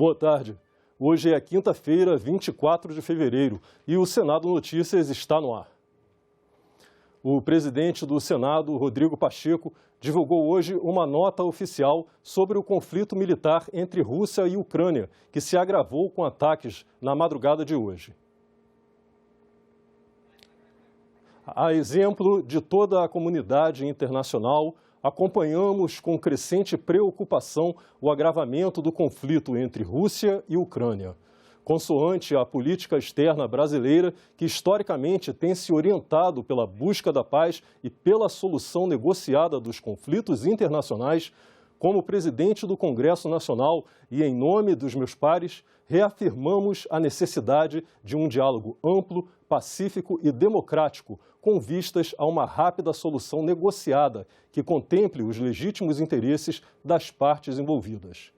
Boa tarde. Hoje é quinta-feira, 24 de fevereiro, e o Senado Notícias está no ar. O presidente do Senado, Rodrigo Pacheco, divulgou hoje uma nota oficial sobre o conflito militar entre Rússia e Ucrânia, que se agravou com ataques na madrugada de hoje. A exemplo de toda a comunidade internacional, acompanhamos com crescente preocupação o agravamento do conflito entre Rússia e Ucrânia. Consoante a política externa brasileira, que historicamente tem se orientado pela busca da paz e pela solução negociada dos conflitos internacionais, como presidente do Congresso Nacional e em nome dos meus pares, reafirmamos a necessidade de um diálogo amplo, pacífico e democrático, com vistas a uma rápida solução negociada que contemple os legítimos interesses das partes envolvidas.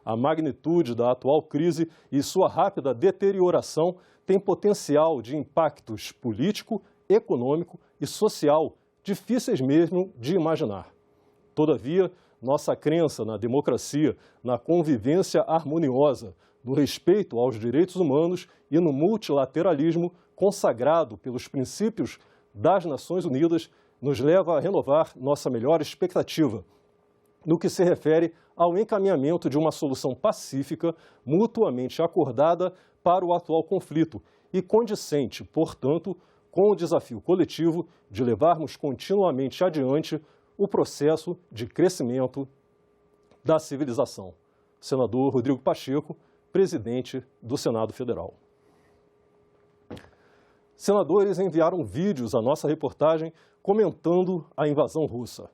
A magnitude da atual crise e sua rápida deterioração têm potencial de impactos político, econômico e social difíceis mesmo de imaginar. Todavia, nossa crença na democracia, na convivência harmoniosa, no respeito aos direitos humanos e no multilateralismo consagrado pelos princípios das Nações Unidas nos leva a renovar nossa melhor expectativa no que se refere ao encaminhamento de uma solução pacífica, mutuamente acordada para o atual conflito e condicente, portanto, com o desafio coletivo de levarmos continuamente adiante o processo de crescimento da civilização. Senador Rodrigo Pacheco, presidente do Senado Federal. Senadores enviaram vídeos à nossa reportagem comentando a invasão russa.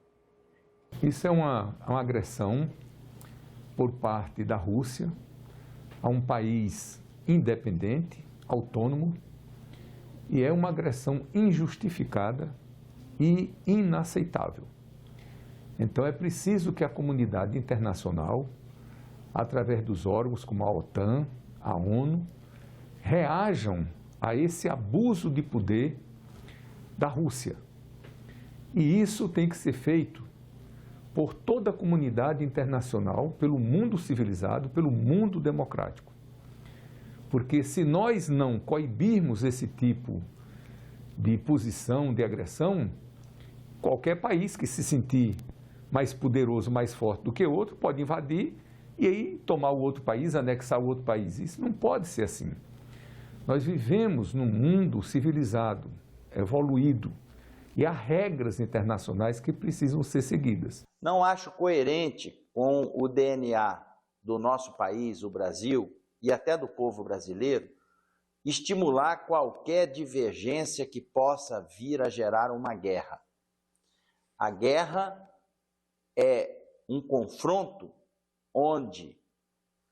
Isso é uma agressão por parte da Rússia a um país independente, autônomo, e é uma agressão injustificada e inaceitável. Então é preciso que a comunidade internacional, através dos órgãos como a OTAN, a ONU, reajam a esse abuso de poder da Rússia. E isso tem que ser feito por toda a comunidade internacional, pelo mundo civilizado, pelo mundo democrático. Porque se nós não coibirmos esse tipo de posição, de agressão, qualquer país que se sentir mais poderoso, mais forte do que outro, pode invadir e aí tomar o outro país, anexar o outro país. Isso não pode ser assim. Nós vivemos num mundo civilizado, evoluído, e há regras internacionais que precisam ser seguidas. Não acho coerente com o DNA do nosso país, o Brasil, e até do povo brasileiro, estimular qualquer divergência que possa vir a gerar uma guerra. A guerra é um confronto onde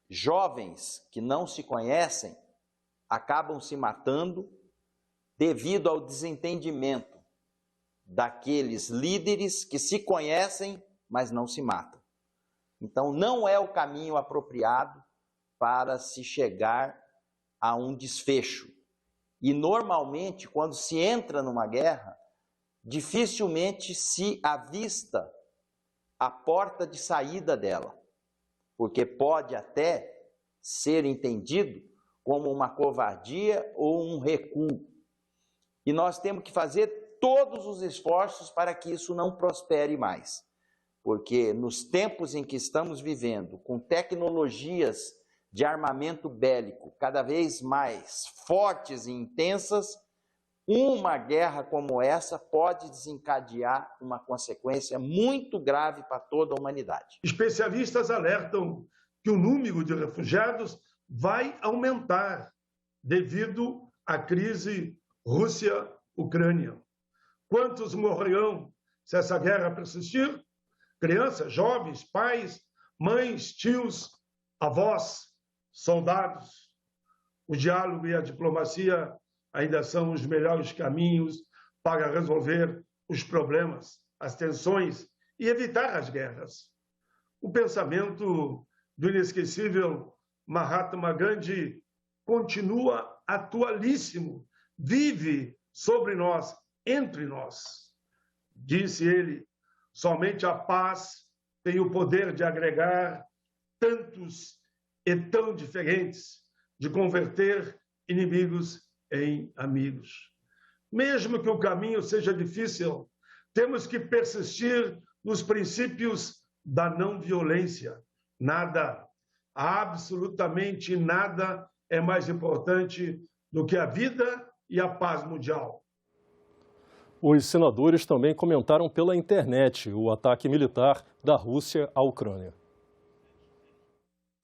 jovens que não se conhecem acabam se matando devido ao desentendimento daqueles líderes que se conhecem, mas não se matam. Então, não é o caminho apropriado para se chegar a um desfecho. E, normalmente, quando se entra numa guerra, dificilmente se avista a porta de saída dela, porque pode até ser entendido como uma covardia ou um recuo. E nós temos que fazer todos os esforços para que isso não prospere mais. Porque nos tempos em que estamos vivendo, com tecnologias de armamento bélico cada vez mais fortes e intensas, uma guerra como essa pode desencadear uma consequência muito grave para toda a humanidade. Especialistas alertam que o número de refugiados vai aumentar devido à crise Rússia-Ucrânia. Quantos morrerão se essa guerra persistir? Crianças, jovens, pais, mães, tios, avós, soldados. O diálogo e a diplomacia ainda são os melhores caminhos para resolver os problemas, as tensões e evitar as guerras. O pensamento do inesquecível Mahatma Gandhi continua atualíssimo, vive sobre nós, entre nós. Disse ele, somente a paz tem o poder de agregar tantos e tão diferentes de converter inimigos em amigos. Mesmo que o caminho seja difícil, temos que persistir nos princípios da não violência. Nada, absolutamente nada é mais importante do que a vida e a paz mundial. Os senadores também comentaram pela internet o ataque militar da Rússia à Ucrânia.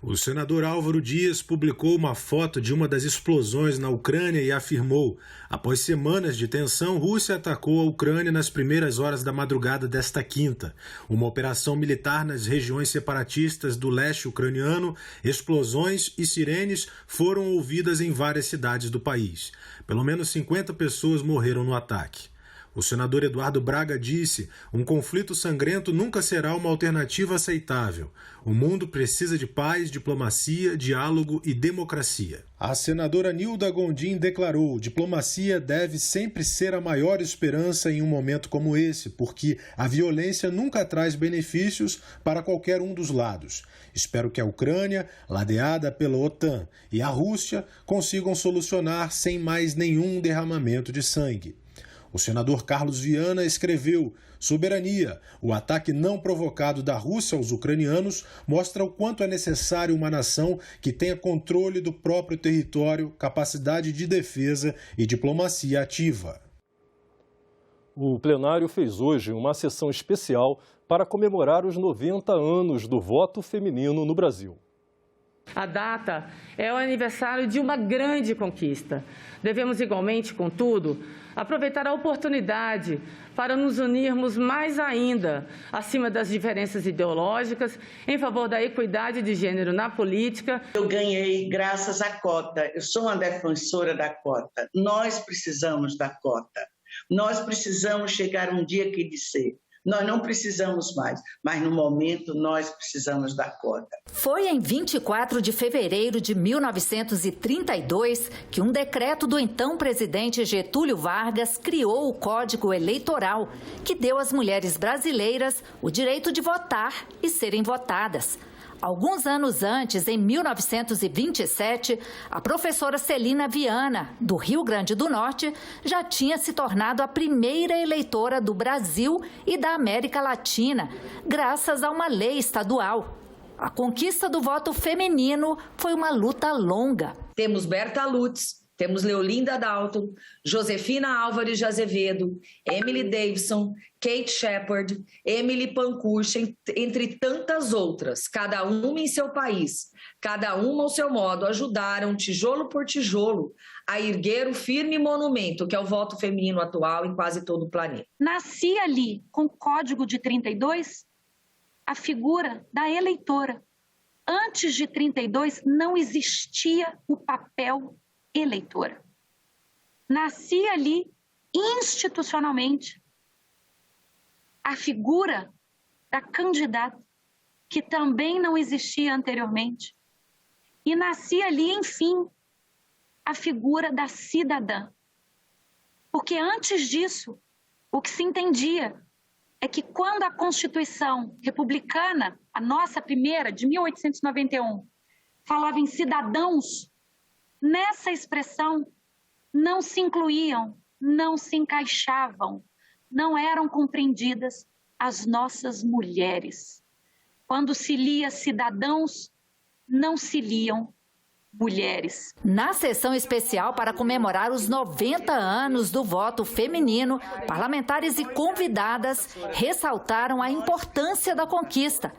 O senador Álvaro Dias publicou uma foto de uma das explosões na Ucrânia e afirmou: após semanas de tensão, Rússia atacou a Ucrânia nas primeiras horas da madrugada desta quinta. Uma operação militar nas regiões separatistas do leste ucraniano, explosões e sirenes foram ouvidas em várias cidades do país. Pelo menos 50 pessoas morreram no ataque. O senador Eduardo Braga disse: um conflito sangrento nunca será uma alternativa aceitável. O mundo precisa de paz, diplomacia, diálogo e democracia. A senadora Nilda Gondim declarou: diplomacia deve sempre ser a maior esperança em um momento como esse, porque a violência nunca traz benefícios para qualquer um dos lados. Espero que a Ucrânia, ladeada pela OTAN, e a Rússia consigam solucionar sem mais nenhum derramamento de sangue. O senador Carlos Viana escreveu: soberania, o ataque não provocado da Rússia aos ucranianos mostra o quanto é necessário uma nação que tenha controle do próprio território, capacidade de defesa e diplomacia ativa. O plenário fez hoje uma sessão especial para comemorar os 90 anos do voto feminino no Brasil. A data é o aniversário de uma grande conquista. Devemos igualmente, contudo, aproveitar a oportunidade para nos unirmos mais ainda, acima das diferenças ideológicas, em favor da equidade de gênero na política. Eu ganhei graças à cota. Eu sou uma defensora da cota. Nós precisamos da cota. Nós precisamos chegar um dia que dizer: nós não precisamos mais, mas no momento nós precisamos da cota. Foi em 24 de fevereiro de 1932 que um decreto do então presidente Getúlio Vargas criou o Código Eleitoral, que deu às mulheres brasileiras o direito de votar e serem votadas. Alguns anos antes, em 1927, a professora Celina Viana, do Rio Grande do Norte, já tinha se tornado a primeira eleitora do Brasil e da América Latina, graças a uma lei estadual. A conquista do voto feminino foi uma luta longa. Temos Berta Lutz, temos Leolinda Dalton, Josefina Álvares de Azevedo, Emily Davidson, Kate Shepard, Emily Pankuchen, entre tantas outras, cada uma em seu país, cada uma ao seu modo, ajudaram, tijolo por tijolo, a erguer o firme monumento que é o voto feminino atual em quase todo o planeta. Nascia ali, com o Código de 32, a figura da eleitora. Antes de 32, não existia o papel eleitora. Nascia ali, institucionalmente, a figura da candidata, que também não existia anteriormente. E nascia ali, enfim, a figura da cidadã. Porque antes disso, o que se entendia é que quando a Constituição republicana, a nossa primeira, de 1891, falava em cidadãos, nessa expressão não se incluíam, não se encaixavam, não eram compreendidas as nossas mulheres. Quando se lia cidadãos, não se liam mulheres. Na sessão especial para comemorar os 90 anos do voto feminino, parlamentares e convidadas ressaltaram a importância da conquista,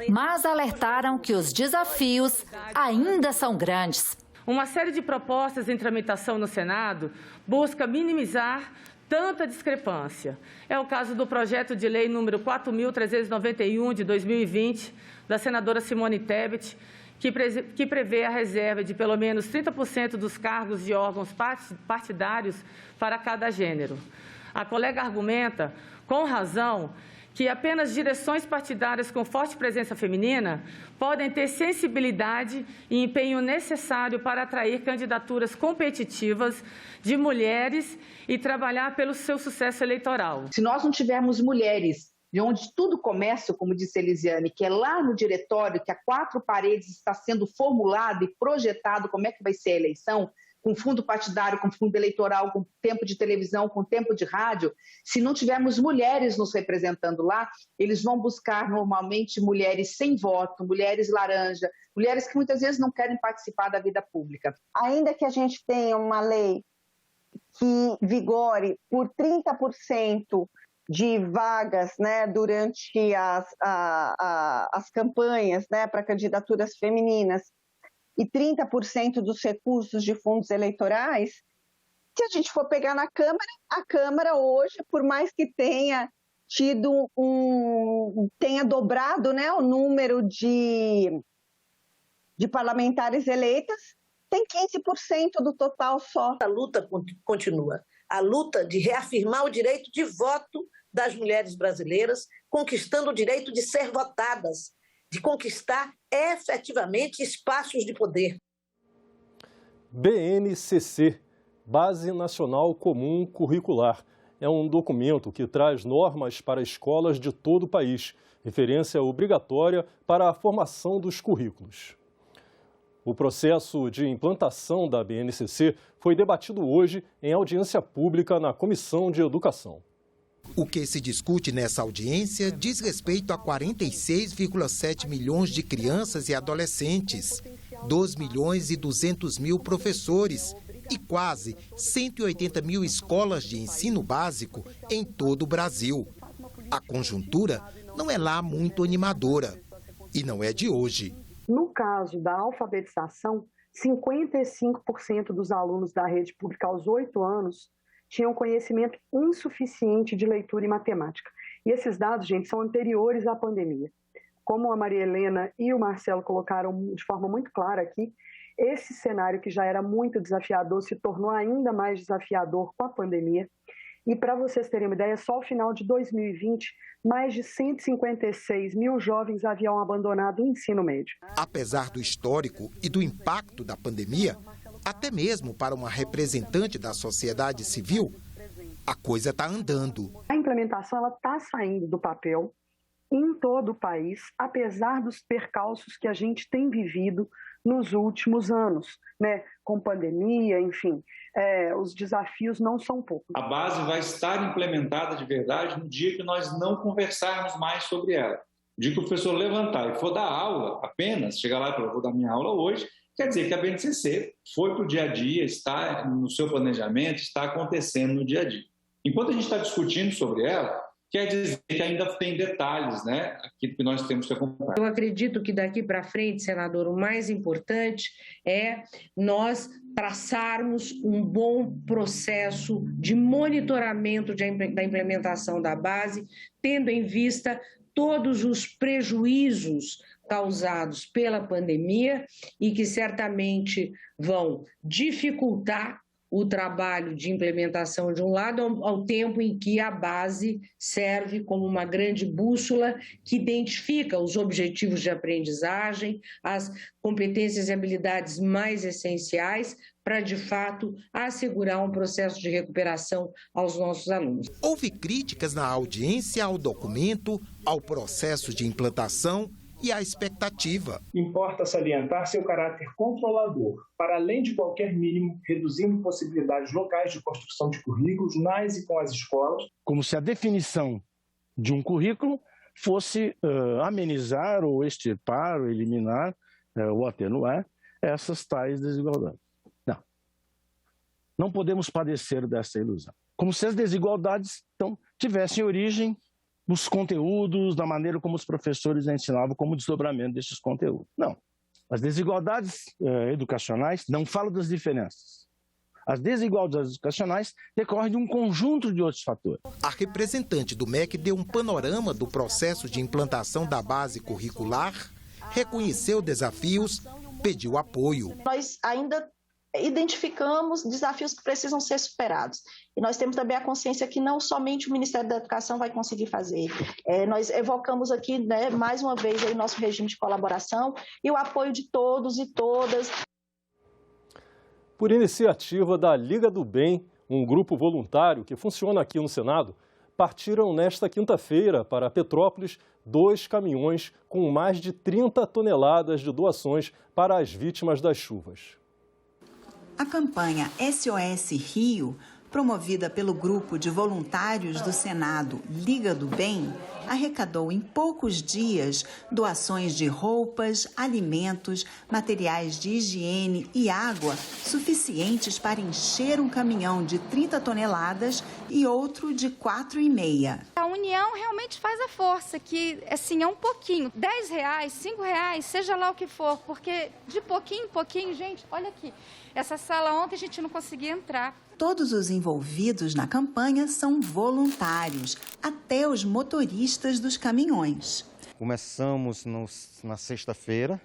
mas alertaram que os desafios ainda são grandes. Uma série de propostas em tramitação no Senado busca minimizar tanta discrepância. É o caso do projeto de lei número 4.391 de 2020, da senadora Simone Tebet, que prevê a reserva de pelo menos 30% dos cargos de órgãos partidários para cada gênero. A colega argumenta, com razão, que apenas direções partidárias com forte presença feminina podem ter sensibilidade e empenho necessário para atrair candidaturas competitivas de mulheres e trabalhar pelo seu sucesso eleitoral. Se nós não tivermos mulheres de onde tudo começa, como disse Elisiane, que é lá no diretório, que a quatro paredes está sendo formulado e projetado como é que vai ser a eleição, com fundo partidário, com fundo eleitoral, com tempo de televisão, com tempo de rádio, se não tivermos mulheres nos representando lá, eles vão buscar normalmente mulheres sem voto, mulheres laranja, mulheres que muitas vezes não querem participar da vida pública. Ainda que a gente tenha uma lei que vigore por 30% de vagas, né, durante as campanhas, né, para candidaturas femininas, e 30% dos recursos de fundos eleitorais, se a gente for pegar na Câmara, a Câmara hoje, por mais que tenha tenha dobrado, né, o número de parlamentares eleitas, tem 15% do total só. A luta continua, a luta de reafirmar o direito de voto das mulheres brasileiras, conquistando o direito de ser votadas, de conquistar efetivamente espaços de poder. BNCC, Base Nacional Comum Curricular, é um documento que traz normas para escolas de todo o país, referência obrigatória para a formação dos currículos. O processo de implantação da BNCC foi debatido hoje em audiência pública na Comissão de Educação. O que se discute nessa audiência diz respeito a 46,7 milhões de crianças e adolescentes, 2 milhões e 200 mil professores e quase 180 mil escolas de ensino básico em todo o Brasil. A conjuntura não é lá muito animadora e não é de hoje. No caso da alfabetização, 55% dos alunos da rede pública aos 8 anos tinham conhecimento insuficiente de leitura e matemática. E esses dados, gente, são anteriores à pandemia. Como a Maria Helena e o Marcelo colocaram de forma muito clara aqui, esse cenário que já era muito desafiador se tornou ainda mais desafiador com a pandemia. E para vocês terem uma ideia, só ao final de 2020, mais de 156 mil jovens haviam abandonado o ensino médio. Apesar do histórico e do impacto da pandemia, até mesmo para uma representante da sociedade civil, a coisa está andando. A implementação está saindo do papel em todo o país, apesar dos percalços que a gente tem vivido nos últimos anos, né? Com pandemia, enfim, os desafios não são poucos. A base vai estar implementada de verdade no dia que nós não conversarmos mais sobre ela. No dia que o professor levantar e for dar aula apenas, chegar lá e falar, vou dar minha aula hoje, quer dizer que a BNCC foi para o dia a dia, está no seu planejamento, está acontecendo no dia a dia. Enquanto a gente está discutindo sobre ela, quer dizer que ainda tem detalhes, né? Aquilo que nós temos que acompanhar. Eu acredito que daqui para frente, senador, o mais importante é nós traçarmos um bom processo de monitoramento da implementação da base, tendo em vista todos os prejuízos causados pela pandemia e que certamente vão dificultar o trabalho de implementação de um lado, ao tempo em que a base serve como uma grande bússola que identifica os objetivos de aprendizagem, as competências e habilidades mais essenciais para, de fato, assegurar um processo de recuperação aos nossos alunos. Houve críticas na audiência ao documento, ao processo de implantação e à expectativa. Importa salientar seu caráter controlador, para além de qualquer mínimo, reduzindo possibilidades locais de construção de currículos nas e com as escolas. Como se a definição de um currículo fosse amenizar ou extirpar ou eliminar ou atenuar essas tais desigualdades. Não. Não podemos padecer dessa ilusão. Como se as desigualdades tivessem origem nos conteúdos, da maneira como os professores ensinavam, como desdobramento desses conteúdos. Não. As desigualdades educacionais, não falo das diferenças. As desigualdades educacionais decorrem de um conjunto de outros fatores. A representante do MEC deu um panorama do processo de implantação da base curricular, reconheceu desafios, pediu apoio. Nós ainda identificamos desafios que precisam ser superados. E nós temos também a consciência que não somente o Ministério da Educação vai conseguir fazer. Nós evocamos aqui, né, mais uma vez, o nosso regime de colaboração e o apoio de todos e todas. Por iniciativa da Liga do Bem, um grupo voluntário que funciona aqui no Senado, partiram nesta quinta-feira para Petrópolis 2 caminhões com mais de 30 toneladas de doações para as vítimas das chuvas. A campanha SOS Rio, promovida pelo grupo de voluntários do Senado Liga do Bem, arrecadou em poucos dias doações de roupas, alimentos, materiais de higiene e água suficientes para encher um caminhão de 30 toneladas e outro de 4,5. A união realmente faz a força, que assim é um pouquinho, R$10, R$5, seja lá o que for, porque de pouquinho em pouquinho, gente, olha aqui, essa sala ontem a gente não conseguia entrar. Todos os envolvidos na campanha são voluntários, até os motoristas dos caminhões. Começamos na sexta-feira.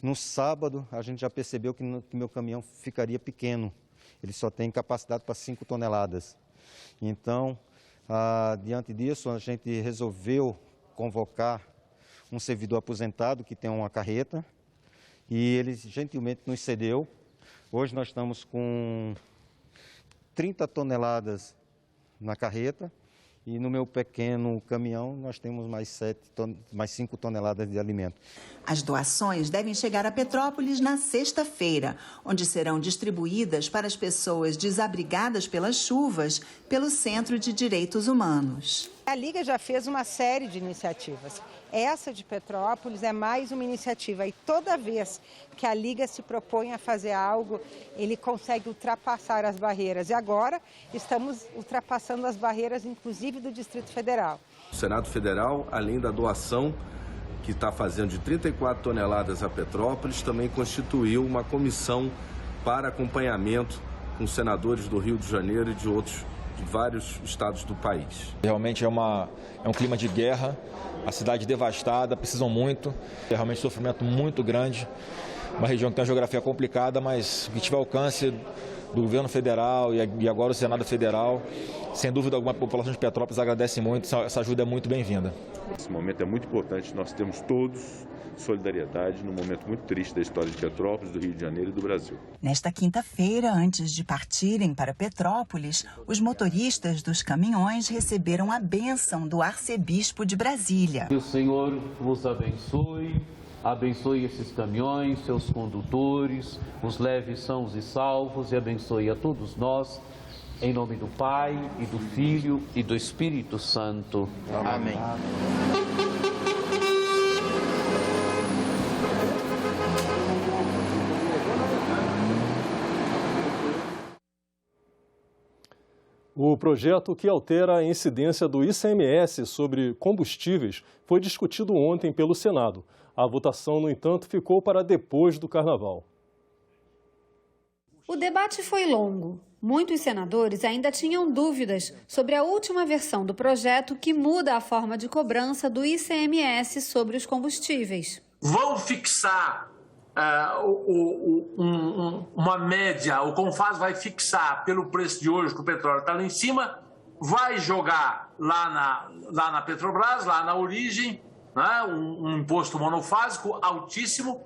No sábado, a gente já percebeu que meu caminhão ficaria pequeno. Ele só tem capacidade para 5 toneladas. Então, diante disso, a gente resolveu convocar um servidor aposentado que tem uma carreta e ele gentilmente nos cedeu. Hoje nós estamos com 30 toneladas na carreta e no meu pequeno caminhão nós temos mais 5 toneladas de alimento. As doações devem chegar a Petrópolis na sexta-feira, onde serão distribuídas para as pessoas desabrigadas pelas chuvas pelo Centro de Direitos Humanos. A Liga já fez uma série de iniciativas. Essa de Petrópolis é mais uma iniciativa e toda vez que a Liga se propõe a fazer algo, ele consegue ultrapassar as barreiras. E agora estamos ultrapassando as barreiras, inclusive do Distrito Federal. O Senado Federal, além da doação que está fazendo de 34 toneladas a Petrópolis, também constituiu uma comissão para acompanhamento com senadores do Rio de Janeiro e de vários estados do país. Realmente é um clima de guerra, a cidade devastada, precisam muito, é realmente um sofrimento muito grande, uma região que tem uma geografia complicada, mas que tiver alcance do governo federal e agora o Senado Federal, sem dúvida alguma, a população de Petrópolis agradece muito, essa ajuda é muito bem-vinda. Esse momento é muito importante, nós temos todos solidariedade num momento muito triste da história de Petrópolis, do Rio de Janeiro e do Brasil. Nesta quinta-feira, antes de partirem para Petrópolis, os motoristas dos caminhões receberam a bênção do arcebispo de Brasília. Que o Senhor vos abençoe, abençoe esses caminhões, seus condutores, os leve sãos e salvos e abençoe a todos nós, em nome do Pai e do Filho e do Espírito Santo. Amém. O projeto que altera a incidência do ICMS sobre combustíveis foi discutido ontem pelo Senado. A votação, no entanto, ficou para depois do Carnaval. O debate foi longo. Muitos senadores ainda tinham dúvidas sobre a última versão do projeto que muda a forma de cobrança do ICMS sobre os combustíveis. Vão fixar uma média, o Confas vai fixar pelo preço de hoje que o petróleo está lá em cima, vai jogar lá na Petrobras, lá na origem, né, um imposto monofásico altíssimo.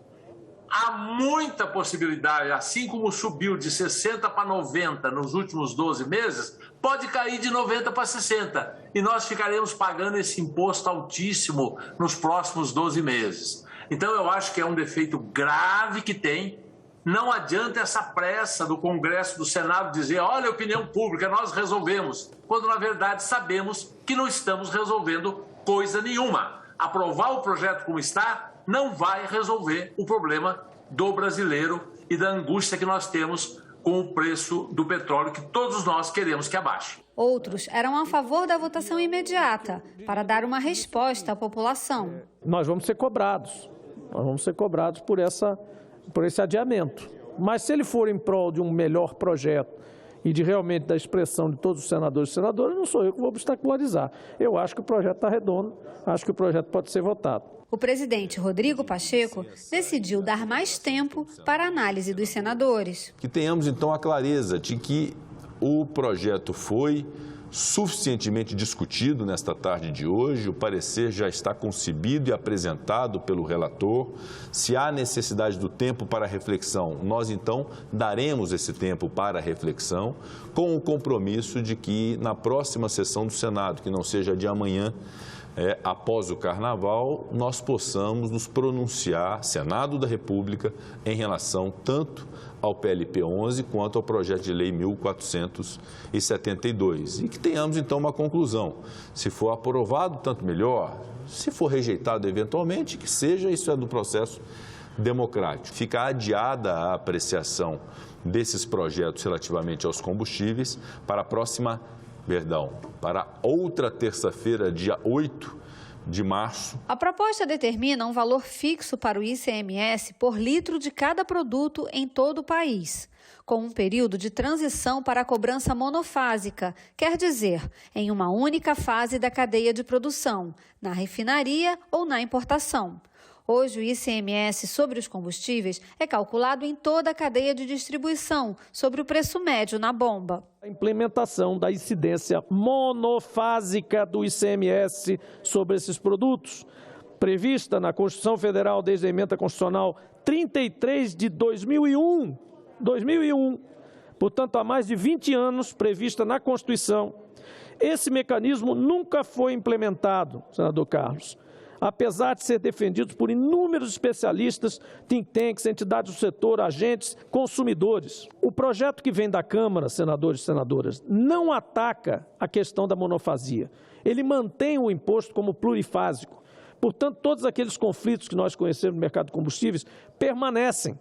Há muita possibilidade, assim como subiu de 60 para 90 nos últimos 12 meses, pode cair de 90 para 60 e nós ficaremos pagando esse imposto altíssimo nos próximos 12 meses. Então, eu acho que é um defeito grave que tem. Não adianta essa pressa do Congresso, do Senado, dizer, olha a opinião pública, nós resolvemos, quando, na verdade, sabemos que não estamos resolvendo coisa nenhuma. Aprovar o projeto como está não vai resolver o problema do brasileiro e da angústia que nós temos com o preço do petróleo, que todos nós queremos que abaixe. Outros eram a favor da votação imediata, para dar uma resposta à população. Nós vamos ser cobrados. Nós vamos ser cobrados por esse adiamento. Mas se ele for em prol de um melhor projeto e de realmente da expressão de todos os senadores e senadoras, não sou eu que vou obstacularizar. Eu acho que o projeto está redondo, acho que o projeto pode ser votado. O presidente Rodrigo Pacheco decidiu dar mais tempo para a análise dos senadores. Que tenhamos, então, a clareza de que o projeto foi suficientemente discutido nesta tarde de hoje, o parecer já está concebido e apresentado pelo relator. Se há necessidade do tempo para reflexão, nós então daremos esse tempo para reflexão, com o compromisso de que na próxima sessão do Senado, que não seja de amanhã, após o Carnaval, nós possamos nos pronunciar, Senado da República, em relação tanto ao PLP 11 quanto ao projeto de lei 1472. E que tenhamos, então, uma conclusão. Se for aprovado, tanto melhor. Se for rejeitado, eventualmente, que seja, isso é do processo democrático. Fica adiada a apreciação desses projetos relativamente aos combustíveis para outra terça-feira, dia 8 de março. A proposta determina um valor fixo para o ICMS por litro de cada produto em todo o país, com um período de transição para a cobrança monofásica, quer dizer, em uma única fase da cadeia de produção, na refinaria ou na importação. Hoje, o ICMS sobre os combustíveis é calculado em toda a cadeia de distribuição, sobre o preço médio na bomba. A implementação da incidência monofásica do ICMS sobre esses produtos, prevista na Constituição Federal desde a Emenda Constitucional 33 de 2001, portanto, há mais de 20 anos, prevista na Constituição. Esse mecanismo nunca foi implementado, senador Carlos, apesar de ser defendido por inúmeros especialistas, think tanks, entidades do setor, agentes, consumidores. O projeto que vem da Câmara, senadores e senadoras, não ataca a questão da monofasia. Ele mantém o imposto como plurifásico. Portanto, todos aqueles conflitos que nós conhecemos no mercado de combustíveis permanecem,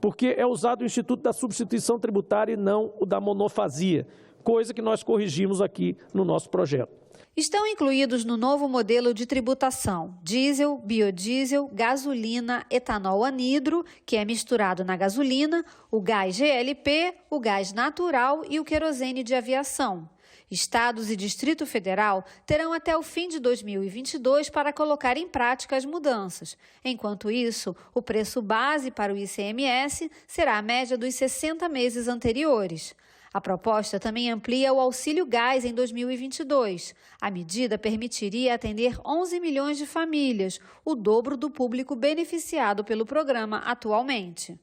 porque é usado o Instituto da Substituição Tributária e não o da monofasia, coisa que nós corrigimos aqui no nosso projeto. Estão incluídos no novo modelo de tributação diesel, biodiesel, gasolina, etanol anidro, que é misturado na gasolina, o gás GLP, o gás natural e o querosene de aviação. Estados e Distrito Federal terão até o fim de 2022 para colocar em prática as mudanças. Enquanto isso, o preço base para o ICMS será a média dos 60 meses anteriores. A proposta também amplia o auxílio gás em 2022. A medida permitiria atender 11 milhões de famílias, o dobro do público beneficiado pelo programa atualmente.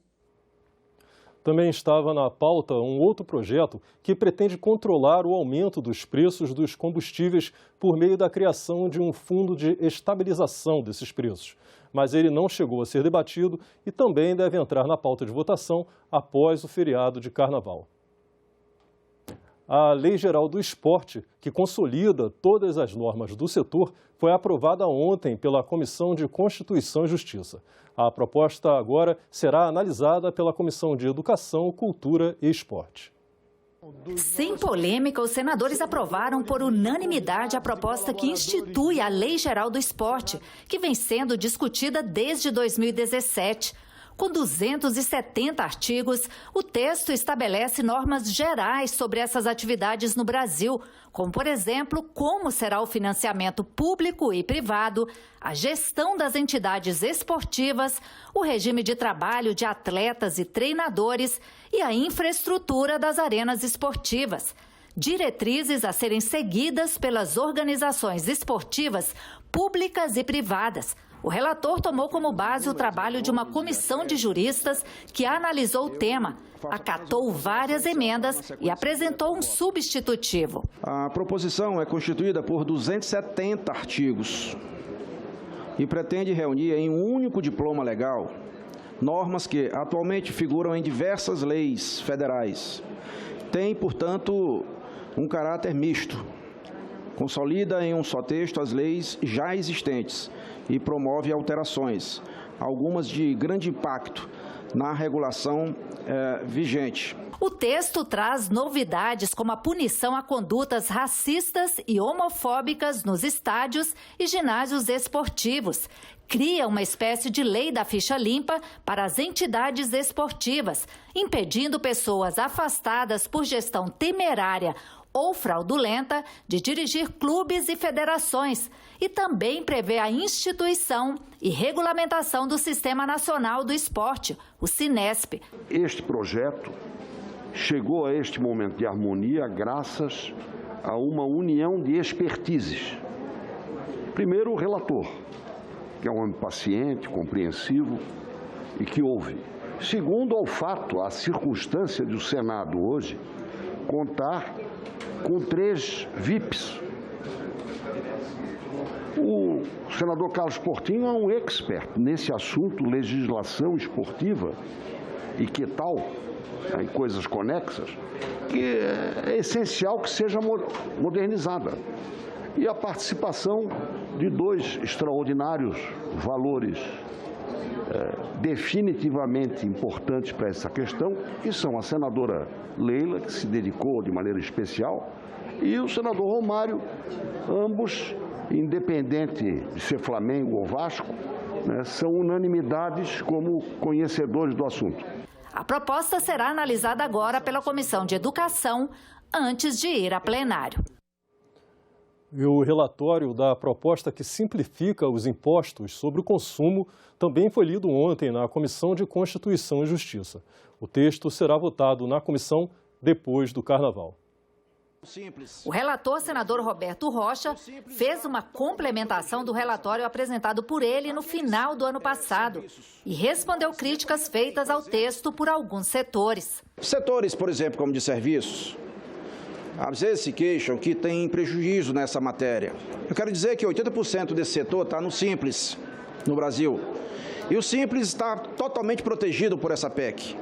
Também estava na pauta um outro projeto que pretende controlar o aumento dos preços dos combustíveis por meio da criação de um fundo de estabilização desses preços. Mas ele não chegou a ser debatido e também deve entrar na pauta de votação após o feriado de Carnaval. A Lei Geral do Esporte, que consolida todas as normas do setor, foi aprovada ontem pela Comissão de Constituição e Justiça. A proposta agora será analisada pela Comissão de Educação, Cultura e Esporte. Sem polêmica, os senadores aprovaram por unanimidade a proposta que institui a Lei Geral do Esporte, que vem sendo discutida desde 2017. Com 270 artigos, o texto estabelece normas gerais sobre essas atividades no Brasil, como, por exemplo, como será o financiamento público e privado, a gestão das entidades esportivas, o regime de trabalho de atletas e treinadores e a infraestrutura das arenas esportivas. Diretrizes a serem seguidas pelas organizações esportivas públicas e privadas. O relator tomou como base o trabalho de uma comissão de juristas que analisou o tema, acatou várias emendas e apresentou um substitutivo. A proposição é constituída por 270 artigos e pretende reunir em um único diploma legal normas que atualmente figuram em diversas leis federais. Tem, portanto, um caráter misto. Consolida em um só texto as leis já existentes e promove alterações, algumas de grande impacto na regulação vigente. O texto traz novidades como a punição a condutas racistas e homofóbicas nos estádios e ginásios esportivos. Cria uma espécie de lei da ficha limpa para as entidades esportivas, impedindo pessoas afastadas por gestão temerária ou fraudulenta de dirigir clubes e federações, e também prevê a instituição e regulamentação do Sistema Nacional do Esporte, o Sinesp. Este projeto chegou a este momento de harmonia graças a uma união de expertises. Primeiro, o relator, que é um homem paciente, compreensivo e que ouve. Segundo, ao fato, a circunstância de o Senado hoje contar com 3 VIPs. O senador Carlos Portinho é um expert nesse assunto, legislação esportiva e que tal, em coisas conexas, que é essencial que seja modernizada. E a participação de 2 extraordinários valores definitivamente importantes para essa questão, que são a senadora Leila, que se dedicou de maneira especial, e o senador Romário, ambos, independente de ser Flamengo ou Vasco, né, são unanimidades como conhecedores do assunto. A proposta será analisada agora pela Comissão de Educação, antes de ir a plenário. E o relatório da proposta que simplifica os impostos sobre o consumo também foi lido ontem na Comissão de Constituição e Justiça. O texto será votado na comissão depois do Carnaval. O relator, senador Roberto Rocha, fez uma complementação do relatório apresentado por ele no final do ano passado e respondeu críticas feitas ao texto por alguns setores. Setores, por exemplo, como de serviços, às vezes se queixam que tem prejuízo nessa matéria. Eu quero dizer que 80% desse setor está no Simples, no Brasil. E o Simples está totalmente protegido por essa PEC.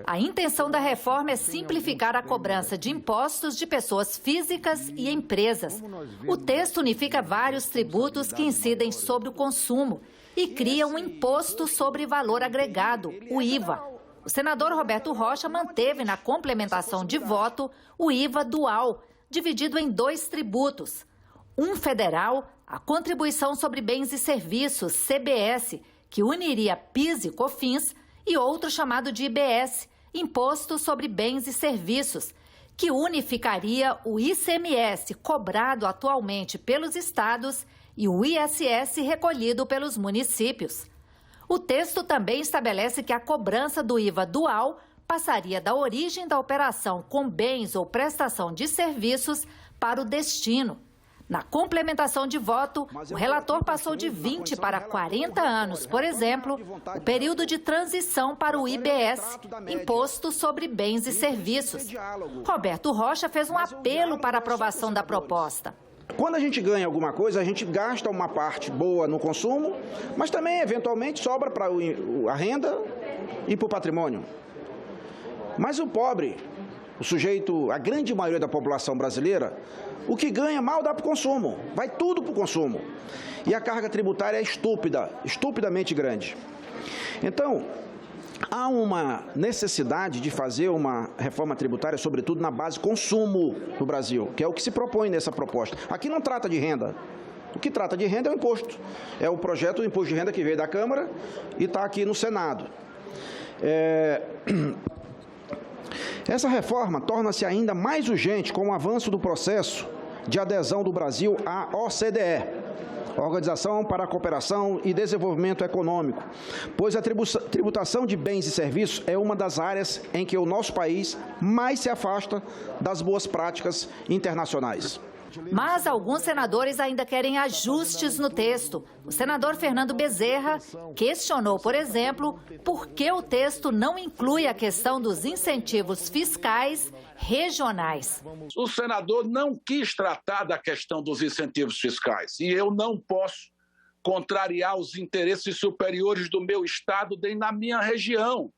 A intenção da reforma é simplificar a cobrança de impostos de pessoas físicas e empresas. O texto unifica vários tributos que incidem sobre o consumo e cria um imposto sobre valor agregado, o IVA. O senador Roberto Rocha manteve na complementação de voto o IVA dual, dividido em 2 tributos. Um federal, a Contribuição sobre Bens e Serviços, CBS, que uniria PIS e COFINS, e outro chamado de IBS, Imposto sobre Bens e Serviços, que unificaria o ICMS cobrado atualmente pelos estados e o ISS recolhido pelos municípios. O texto também estabelece que a cobrança do IVA dual passaria da origem da operação com bens ou prestação de serviços para o destino. Na complementação de voto, o relator passou de 20 para 40 anos, por exemplo, o período de transição para o IBS, Imposto sobre Bens e Serviços. Roberto Rocha fez um apelo para a aprovação da proposta. Quando a gente ganha alguma coisa, a gente gasta uma parte boa no consumo, mas também, eventualmente, sobra para a renda e para o patrimônio. Mas o pobre, o sujeito, a grande maioria da população brasileira, o que ganha mal dá para o consumo, vai tudo para o consumo. E a carga tributária é estúpida, estupidamente grande. Então, há uma necessidade de fazer uma reforma tributária, sobretudo na base consumo no Brasil, que é o que se propõe nessa proposta. Aqui não trata de renda. O que trata de renda é o imposto. É o projeto do imposto de renda que veio da Câmara e está aqui no Senado. Essa reforma torna-se ainda mais urgente com o avanço do processo de adesão do Brasil à OCDE, Organização para a Cooperação e Desenvolvimento Econômico, pois a tributação de bens e serviços é uma das áreas em que o nosso país mais se afasta das boas práticas internacionais. Mas alguns senadores ainda querem ajustes no texto. O senador Fernando Bezerra questionou, por exemplo, por que o texto não inclui a questão dos incentivos fiscais regionais. O senador não quis tratar da questão dos incentivos fiscais e eu não posso contrariar os interesses superiores do meu estado nem na minha região.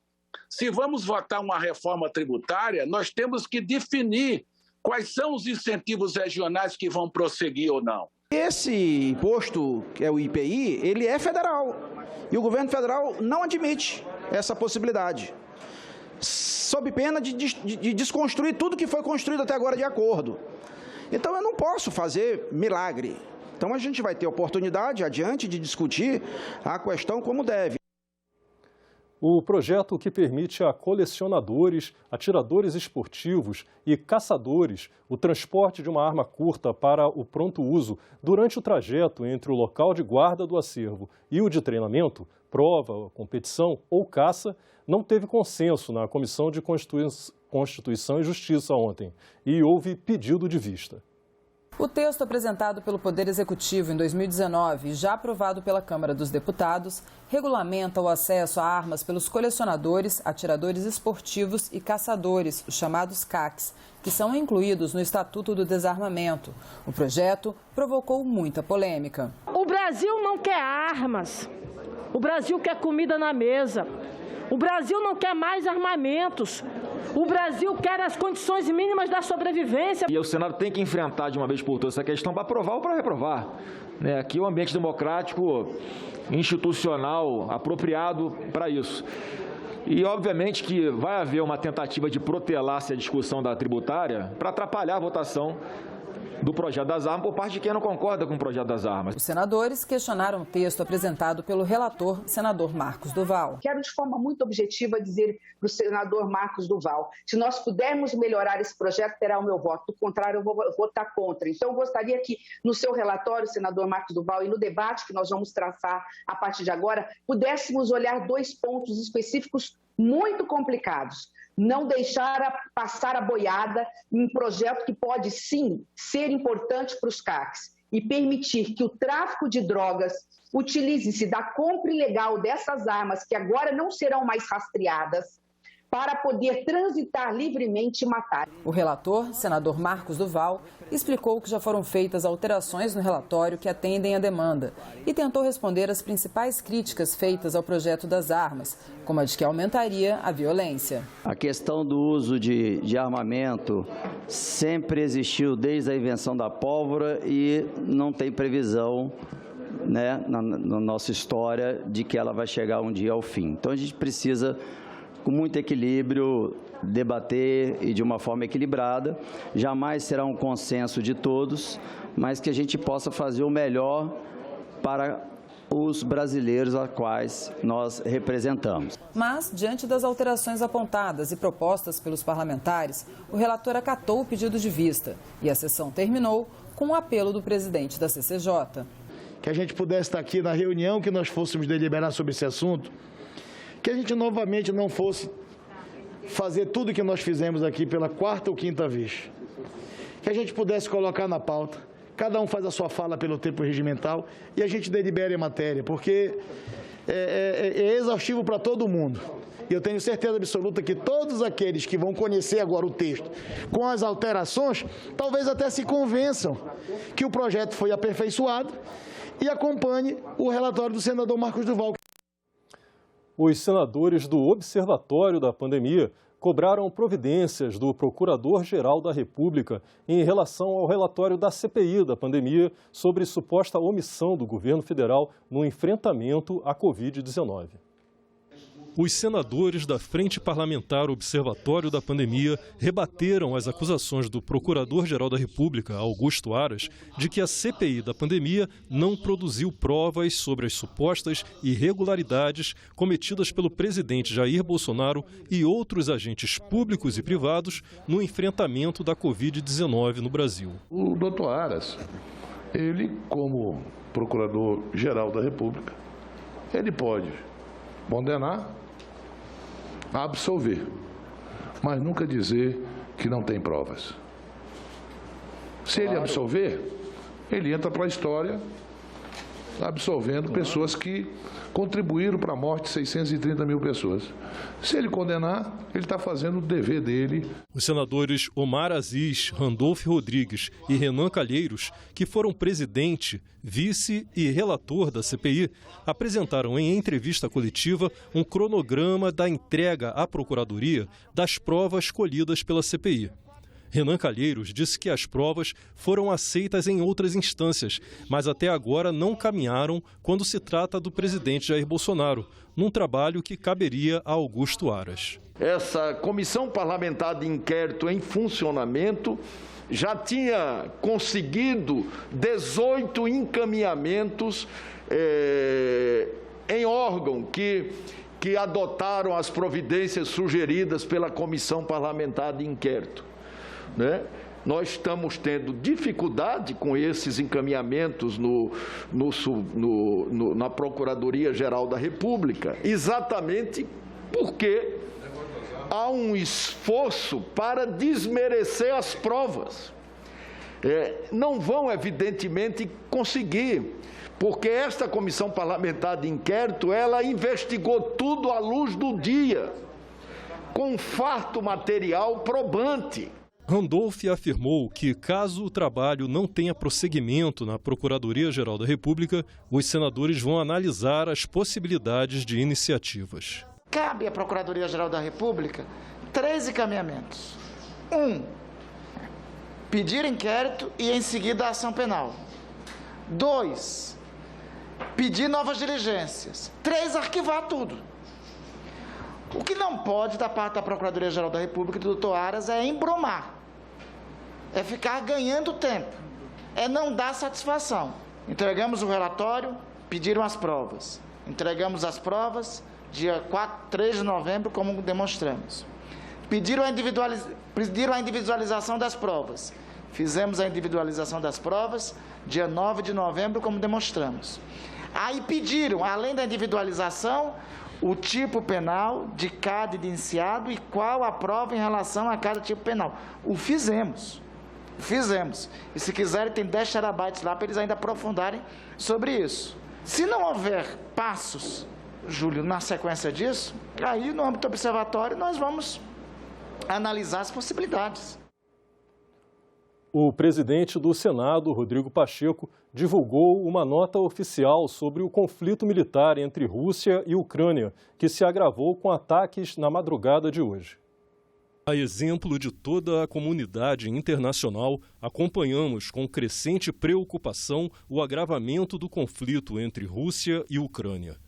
Se vamos votar uma reforma tributária, nós temos que definir quais são os incentivos regionais que vão prosseguir ou não. Esse imposto, que é o IPI, ele é federal. E o governo federal não admite essa possibilidade, sob pena de desconstruir tudo que foi construído até agora de acordo. Então eu não posso fazer milagre. Então a gente vai ter oportunidade adiante de discutir a questão como deve. O projeto que permite a colecionadores, atiradores esportivos e caçadores o transporte de uma arma curta para o pronto uso durante o trajeto entre o local de guarda do acervo e o de treinamento, prova, competição ou caça, não teve consenso na Comissão de Constituição e Justiça ontem e houve pedido de vista. O texto apresentado pelo Poder Executivo em 2019 e já aprovado pela Câmara dos Deputados regulamenta o acesso a armas pelos colecionadores, atiradores esportivos e caçadores, os chamados CACs, que são incluídos no Estatuto do Desarmamento. O projeto provocou muita polêmica. O Brasil não quer armas, o Brasil quer comida na mesa, o Brasil não quer mais armamentos. O Brasil quer as condições mínimas da sobrevivência. E o Senado tem que enfrentar de uma vez por todas essa questão para aprovar ou para reprovar. Aqui é um ambiente democrático, institucional, apropriado para isso. E, obviamente, que vai haver uma tentativa de protelar-se a discussão da tributária para atrapalhar a votação do projeto das armas por parte de quem não concorda com o projeto das armas. Os senadores questionaram o texto apresentado pelo relator, senador Marcos Duval. Quero de forma muito objetiva dizer para o senador Marcos Duval, se nós pudermos melhorar esse projeto, terá o meu voto, do contrário eu vou votar contra. Então eu gostaria que no seu relatório, senador Marcos Duval, e no debate que nós vamos traçar a partir de agora, pudéssemos olhar 2 pontos específicos muito complicados. Não deixar passar a boiada em um projeto que pode, sim, ser importante para os CACs e permitir que o tráfico de drogas utilize-se da compra ilegal dessas armas, que agora não serão mais rastreadas, para poder transitar livremente e matar. O relator, senador Marcos Duval, explicou que já foram feitas alterações no relatório que atendem à demanda e tentou responder às principais críticas feitas ao projeto das armas, como a de que aumentaria a violência. A questão do uso de armamento sempre existiu desde a invenção da pólvora e não tem previsão, na nossa história, de que ela vai chegar um dia ao fim. Então a gente precisa, com muito equilíbrio, debater e de uma forma equilibrada. Jamais será um consenso de todos, mas que a gente possa fazer o melhor para os brasileiros a quais nós representamos. Mas, diante das alterações apontadas e propostas pelos parlamentares, o relator acatou o pedido de vista e a sessão terminou com um apelo do presidente da CCJ. Que a gente pudesse estar aqui na reunião, que nós fôssemos deliberar sobre esse assunto, que a gente novamente não fosse fazer tudo que nós fizemos aqui pela 4ª ou 5ª vez. Que a gente pudesse colocar na pauta, cada um faz a sua fala pelo tempo regimental e a gente delibere a matéria, porque é exaustivo para todo mundo. E eu tenho certeza absoluta que todos aqueles que vão conhecer agora o texto com as alterações, talvez até se convençam que o projeto foi aperfeiçoado e acompanhe o relatório do senador Marcos Duval. Os senadores do Observatório da Pandemia cobraram providências do Procurador-Geral da República em relação ao relatório da CPI da pandemia sobre suposta omissão do governo federal no enfrentamento à Covid-19. Os senadores da Frente Parlamentar Observatório da Pandemia rebateram as acusações do Procurador-Geral da República, Augusto Aras, de que a CPI da pandemia não produziu provas sobre as supostas irregularidades cometidas pelo presidente Jair Bolsonaro e outros agentes públicos e privados no enfrentamento da Covid-19 no Brasil. O doutor Aras, ele, como Procurador-Geral da República, ele pode condenar, absolver, mas nunca dizer que não tem provas. Se ele absolver, ele entra para a história absolvendo pessoas que contribuíram para a morte de 630 mil pessoas. Se ele condenar, ele está fazendo o dever dele. Os senadores Omar Aziz, Randolfo Rodrigues e Renan Calheiros, que foram presidente, vice e relator da CPI, apresentaram em entrevista coletiva um cronograma da entrega à Procuradoria das provas colhidas pela CPI. Renan Calheiros disse que as provas foram aceitas em outras instâncias, mas até agora não caminharam quando se trata do presidente Jair Bolsonaro, num trabalho que caberia a Augusto Aras. Essa comissão parlamentar de inquérito em funcionamento já tinha conseguido 18 encaminhamentos em órgão que adotaram as providências sugeridas pela comissão parlamentar de inquérito. Nós estamos tendo dificuldade com esses encaminhamentos na Procuradoria-Geral da República, exatamente porque há um esforço para desmerecer as provas. não vão, evidentemente, conseguir, porque esta comissão parlamentar de inquérito, ela investigou tudo à luz do dia, com farto material probante. Randolph afirmou que, caso o trabalho não tenha prosseguimento na Procuradoria-Geral da República, os senadores vão analisar as possibilidades de iniciativas. Cabe à Procuradoria-Geral da República 3 encaminhamentos. 1, pedir inquérito e, em seguida, a ação penal. 2, pedir novas diligências. 3, arquivar tudo. O que não pode, da parte da Procuradoria-Geral da República e do doutor Aras, é embromar. É ficar ganhando tempo. É não dar satisfação. Entregamos o relatório, pediram as provas. Entregamos as provas, dia 3 de novembro, como demonstramos. Pediram a individualização das provas. Fizemos a individualização das provas, dia 9 de novembro, como demonstramos. Aí pediram, além da individualização, o tipo penal de cada indiciado e qual a prova em relação a cada tipo penal. O fizemos. Fizemos. E se quiserem, tem 10 terabytes lá para eles ainda aprofundarem sobre isso. Se não houver passos, Júlio, na sequência disso, aí no âmbito observatório nós vamos analisar as possibilidades. O presidente do Senado, Rodrigo Pacheco, divulgou uma nota oficial sobre o conflito militar entre Rússia e Ucrânia, que se agravou com ataques na madrugada de hoje. A exemplo de toda a comunidade internacional, acompanhamos com crescente preocupação o agravamento do conflito entre Rússia e Ucrânia.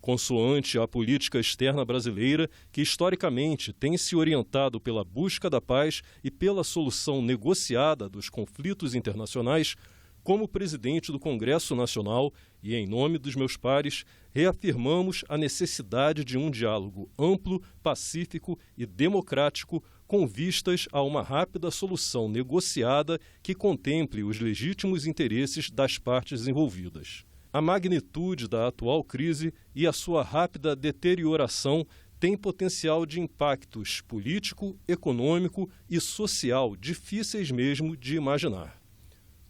Consoante a política externa brasileira, que historicamente tem se orientado pela busca da paz e pela solução negociada dos conflitos internacionais, como presidente do Congresso Nacional e em nome dos meus pares, reafirmamos a necessidade de um diálogo amplo, pacífico e democrático com vistas a uma rápida solução negociada que contemple os legítimos interesses das partes envolvidas. A magnitude da atual crise e a sua rápida deterioração têm potencial de impactos político, econômico e social difíceis mesmo de imaginar.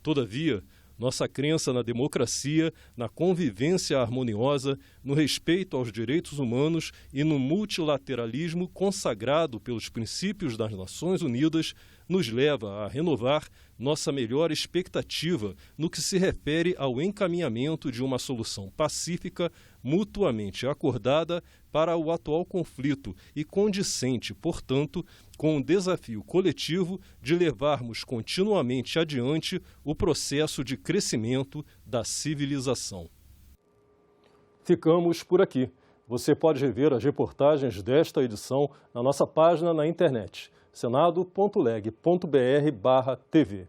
Todavia, nossa crença na democracia, na convivência harmoniosa, no respeito aos direitos humanos e no multilateralismo consagrado pelos princípios das Nações Unidas nos leva a renovar nossa melhor expectativa no que se refere ao encaminhamento de uma solução pacífica, mutuamente acordada para o atual conflito e condicente, portanto, com o desafio coletivo de levarmos continuamente adiante o processo de crescimento da civilização. Ficamos por aqui. Você pode rever as reportagens desta edição na nossa página na internet, senado.leg.br/tv.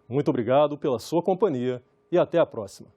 Muito obrigado pela sua companhia e até a próxima.